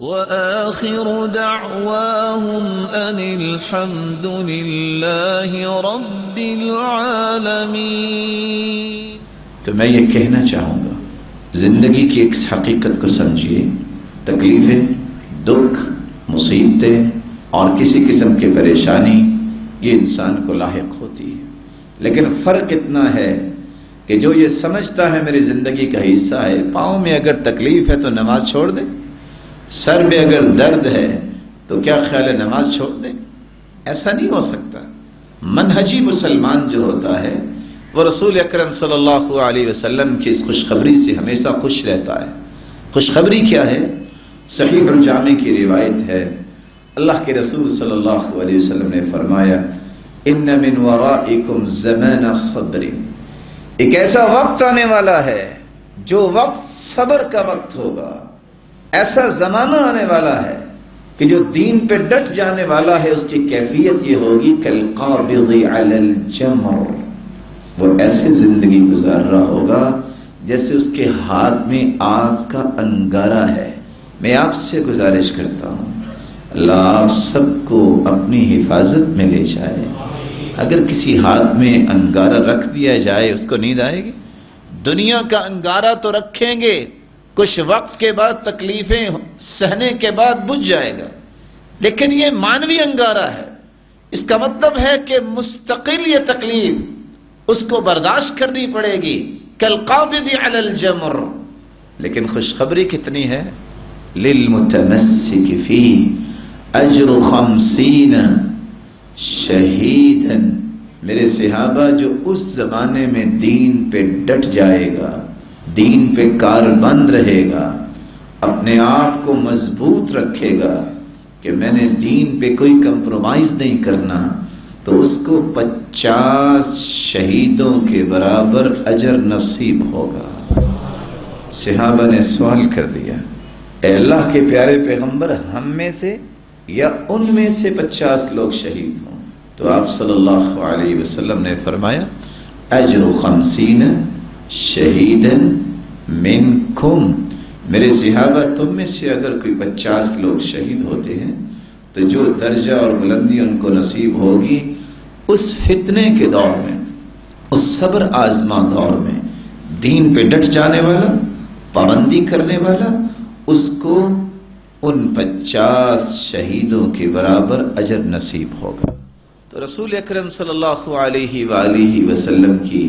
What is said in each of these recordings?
وآخر دعواهم أن الحمد لله رب العالمين۔ تو میں یہ کہنا چاہوں گا، زندگی کی ایک حقیقت کو سمجھیے، تکلیفیں، دکھ، مصیبتیں اور کسی قسم کی پریشانی یہ انسان کو لاحق ہوتی ہے، لیکن فرق اتنا ہے کہ جو یہ سمجھتا ہے میری زندگی کا حصہ ہے، پاؤں میں اگر تکلیف ہے تو نماز چھوڑ دے، سر میں اگر درد ہے تو کیا خیال ہے نماز چھوڑ دے؟ ایسا نہیں ہو سکتا۔ منہجی مسلمان جو ہوتا ہے وہ رسول اکرم صلی اللہ علیہ وسلم کی اس خوشخبری سے ہمیشہ خوش رہتا ہے۔ خوشخبری کیا ہے؟ صحیح الجامع کی روایت ہے، اللہ کے رسول صلی اللہ علیہ وسلم نے فرمایا، ان من ورائکم زمان صبر، ایک ایسا وقت آنے والا ہے جو وقت صبر کا وقت ہوگا، ایسا زمانہ آنے والا ہے کہ جو دین پہ ڈٹ جانے والا ہے اس کی کیفیت یہ ہوگی کالقابض علی الجمر، وہ ایسے زندگی گزار رہا ہوگا جیسے اس کے ہاتھ میں آگ کا انگارہ ہے۔ میں آپ سے گزارش کرتا ہوں اللہ آپ سب کو اپنی حفاظت میں لے جائے۔ اگر کسی ہاتھ میں انگارہ رکھ دیا جائے اس کو نیند آئے گی؟ دنیا کا انگارہ تو رکھیں گے، کچھ وقت کے بعد تکلیفیں سہنے کے بعد بجھ جائے گا، لیکن یہ مانوی انگارہ ہے، اس کا مطلب ہے کہ مستقل یہ تکلیف اس کو برداشت کرنی پڑے گی، کالقابض علی الجمر۔ لیکن خوشخبری کتنی ہے؟ للمتمسک فیہ اجر 50 شہیدا، میرے صحابہ جو اس زمانے میں دین پہ ڈٹ جائے گا، دین پہ کاربند رہے گا، اپنے آپ کو مضبوط رکھے گا کہ میں نے دین پہ کوئی کمپرومائز نہیں کرنا، تو اس کو 50 شہیدوں کے برابر اجر نصیب ہوگا۔ صحابہ نے سوال کر دیا، اے اللہ کے پیارے پیغمبر، ہم میں سے یا ان میں سے 50 لوگ شہید ہوں؟ تو آپ صلی اللہ علیہ وسلم نے فرمایا، اجر 50 شہیدن منکم، میرے صحابہ تم میں سے اگر کوئی 50 لوگ شہید ہوتے ہیں تو جو درجہ اور بلندی ان کو نصیب ہوگی اس فتنے کے دور میں، اس صبر آزما دور میں، دین پہ ڈٹ جانے والا، پابندی کرنے والا، اس کو ان 50 شہیدوں کے برابر اجر نصیب ہوگا۔ تو رسول اکرم صلی اللہ علیہ وآلہ وسلم کی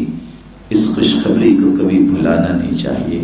اس خوشخبری کو کبھی بھلانا نہیں چاہیے۔